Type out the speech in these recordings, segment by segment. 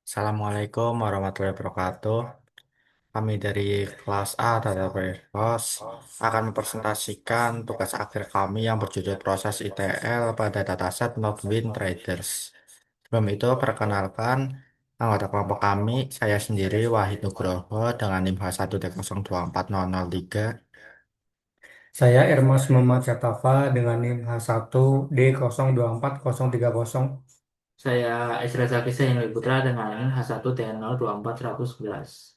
Assalamualaikum warahmatullahi wabarakatuh. Kami dari kelas A Data Warehouse akan mempresentasikan tugas akhir kami yang berjudul proses ETL pada dataset Nodewin Traders. Sebelum itu, perkenalkan anggota kelompok kami, saya sendiri Wahid Nugroho dengan NIM H1T024003. Saya Ermas Muhammad Syatafa dengan NIM H1D024030. Saya Esra Zaki Sayyidul Putra dengan H1TN024111.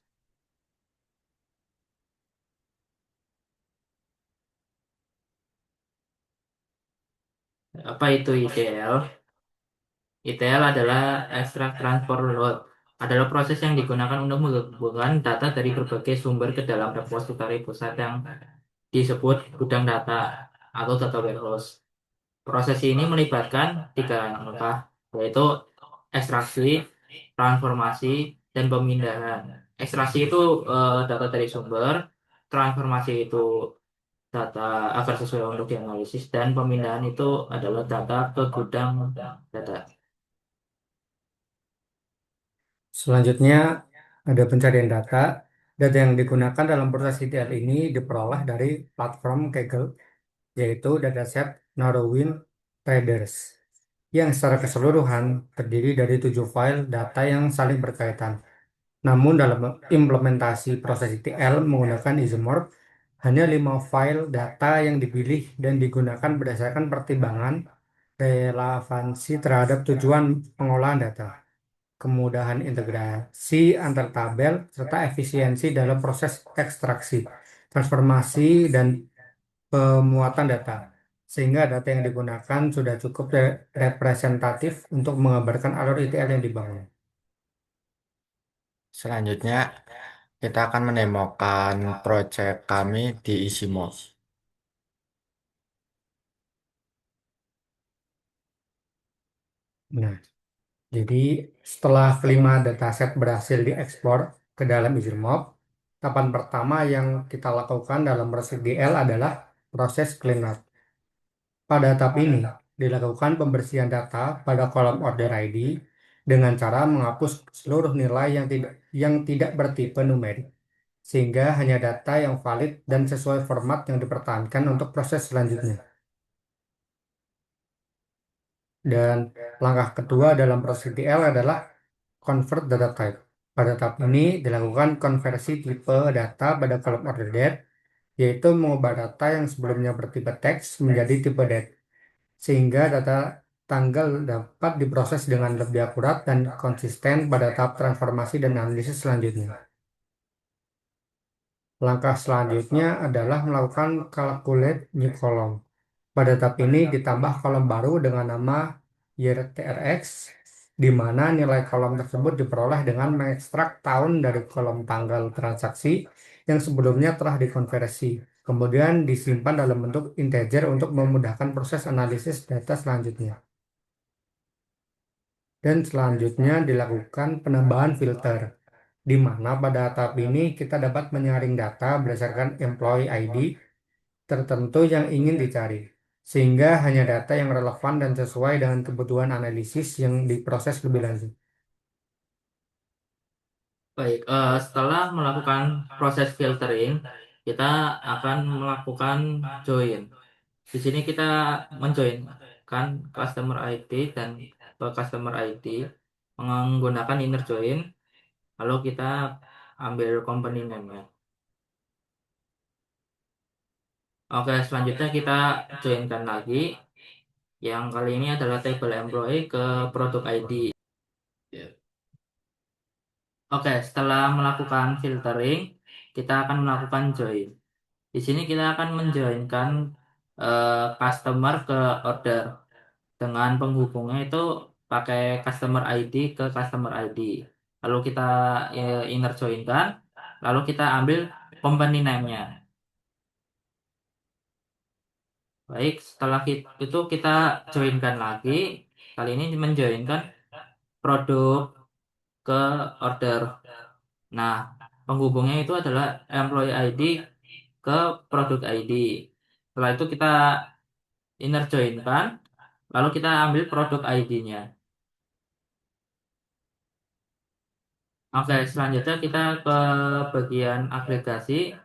Apa itu ETL? ETL adalah Extract Transfer Load. Adalah proses yang digunakan untuk menghubungkan data dari berbagai sumber ke dalam repository pusat yang disebut gudang data atau data warehouse. Proses ini melibatkan tiga langkah, yaitu ekstraksi, transformasi, dan pemindahan. Ekstraksi itu data dari sumber, transformasi itu data agar sesuai untuk dianalisis, dan pemindahan itu adalah data ke gudang data. Selanjutnya ada pencarian data. Data yang digunakan dalam proses ETL ini diperoleh dari platform Kaggle, yaitu dataset Norwin Traders, yang secara keseluruhan terdiri dari 7 file data yang saling berkaitan. Namun dalam implementasi proses ETL menggunakan Isomorph, hanya 5 file data yang dipilih dan digunakan berdasarkan pertimbangan relevansi terhadap tujuan pengolahan data, kemudahan integrasi antar tabel, serta efisiensi dalam proses ekstraksi, transformasi, dan pemuatan data. Sehingga data yang digunakan sudah cukup representatif untuk menggambarkan alur ETL yang dibangun. Selanjutnya, kita akan menemukan proyek kami di Isimo. Nah, jadi setelah kelima dataset berhasil diekspor ke dalam Izermob, tahapan pertama yang kita lakukan dalam proses DL adalah proses cleanup. Pada tahap ini dilakukan pembersihan data pada kolom order ID dengan cara menghapus seluruh nilai yang tidak bertipe numerik, sehingga hanya data yang valid dan sesuai format yang dipertahankan untuk proses selanjutnya. Dan langkah kedua dalam proses DL adalah convert data type. Pada tahap ini dilakukan konversi tipe data pada kolom order date, yaitu mengubah data yang sebelumnya bertipe teks menjadi tipe date, sehingga data tanggal dapat diproses dengan lebih akurat dan konsisten pada tahap transformasi dan analisis selanjutnya. Langkah selanjutnya adalah melakukan calculate new column. Pada tahap ini ditambah kolom baru dengan nama YTRX, di mana nilai kolom tersebut diperoleh dengan mengekstrak tahun dari kolom tanggal transaksi yang sebelumnya telah dikonversi, kemudian disimpan dalam bentuk integer untuk memudahkan proses analisis data selanjutnya. Dan selanjutnya dilakukan penambahan filter, di mana pada tahap ini kita dapat menyaring data berdasarkan employee ID tertentu yang ingin dicari, sehingga hanya data yang relevan dan sesuai dengan kebutuhan analisis yang diproses lebih lanjut. Baik, setelah melakukan proses filtering, kita akan melakukan join. Di sini kita menjoinkan customer ID dan customer ID menggunakan inner join, lalu kita ambil company name-nya. Oke, selanjutnya kita joinkan lagi. Yang kali ini adalah table employee ke produk ID. Oke, setelah melakukan filtering, kita akan melakukan join. Di sini kita akan menjoinkan customer ke order dengan penghubungnya itu pakai customer ID ke customer ID. Lalu kita inner joinkan, lalu kita ambil company name-nya. Baik, setelah itu kita joinkan lagi. Kali ini menjoinkan produk ke order. Nah, penghubungnya itu adalah employee ID ke produk ID. Setelah itu kita inner joinkan, Lalu kita ambil produk ID-nya. Oke, selanjutnya kita ke bagian agregasi.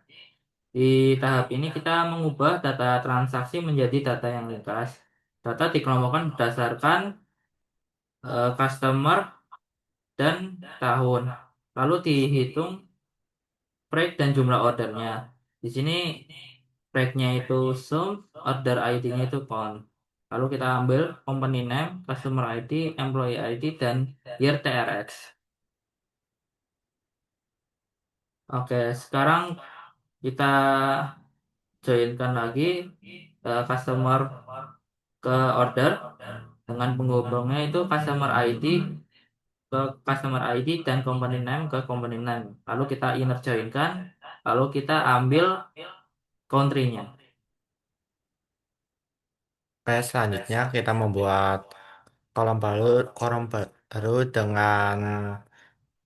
Di tahap ini kita mengubah data transaksi menjadi data yang ringkas. Data dikelompokkan berdasarkan customer dan tahun. Lalu dihitung break dan jumlah ordernya. Di sini breaknya itu sum, order ID-nya itu count. Lalu kita ambil company name, customer ID, employee ID, dan year TRX. Oke, sekarang kita joinkan lagi customer ke order dengan penghubungnya itu customer ID ke customer ID dan company name ke company name. Lalu kita inner joinkan, lalu kita ambil country-nya. Oke, selanjutnya kita membuat kolom baru dengan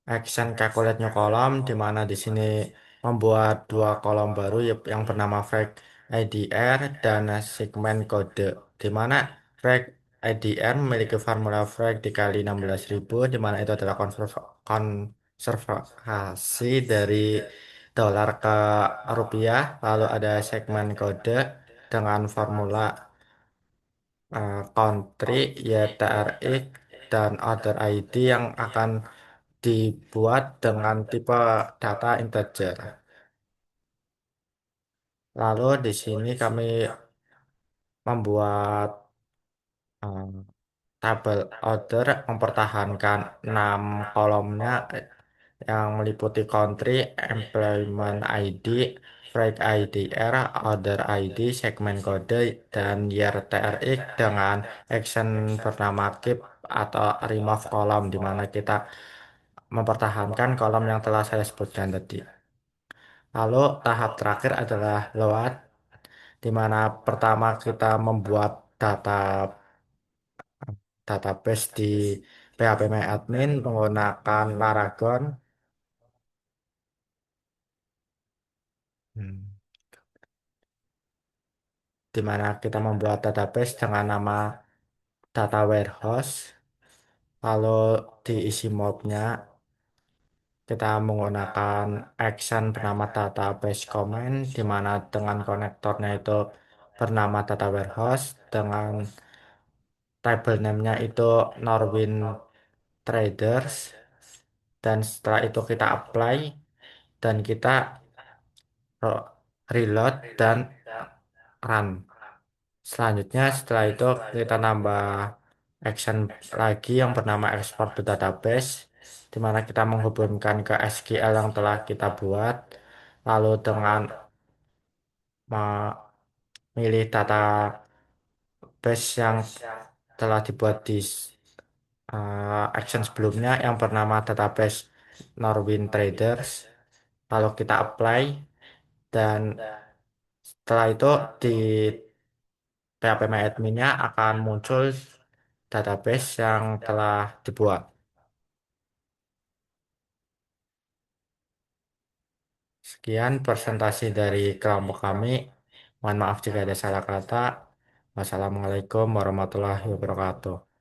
action calculate new column, di mana di sini membuat dua kolom baru yang bernama flag IDR dan segmen kode, di mana flag IDR memiliki formula flag dikali 16.000, di mana itu adalah konservasi dari dolar ke rupiah. Lalu ada segmen kode dengan formula country, YTRX, dan order ID yang akan dibuat dengan tipe data integer. Lalu di sini kami membuat eh, tabel order mempertahankan 6 kolomnya, yang meliputi country, employment ID, freight IDR, order ID, segmen kode, dan year TRX dengan action bernama keep atau remove column, di mana kita mempertahankan kolom yang telah saya sebutkan tadi. Lalu tahap terakhir adalah load, di mana pertama kita membuat database di PHP menggunakan Laragon. Hmm. Di mana kita membuat database dengan nama data warehouse. Lalu diisi mobnya kita menggunakan action bernama database comment, di mana dengan konektornya itu bernama data warehouse, dengan table name-nya itu Norwin Traders, dan setelah itu kita apply dan kita reload dan run. Selanjutnya setelah itu kita nambah action lagi yang bernama export to database, di mana kita menghubungkan ke SQL yang telah kita buat, lalu dengan memilih database yang telah dibuat di action sebelumnya yang bernama database Norwin Traders, lalu kita apply, dan setelah itu di PHP-nya akan muncul database yang telah dibuat. Sekian presentasi dari kelompok kami. Mohon maaf jika ada salah kata. Wassalamualaikum warahmatullahi wabarakatuh.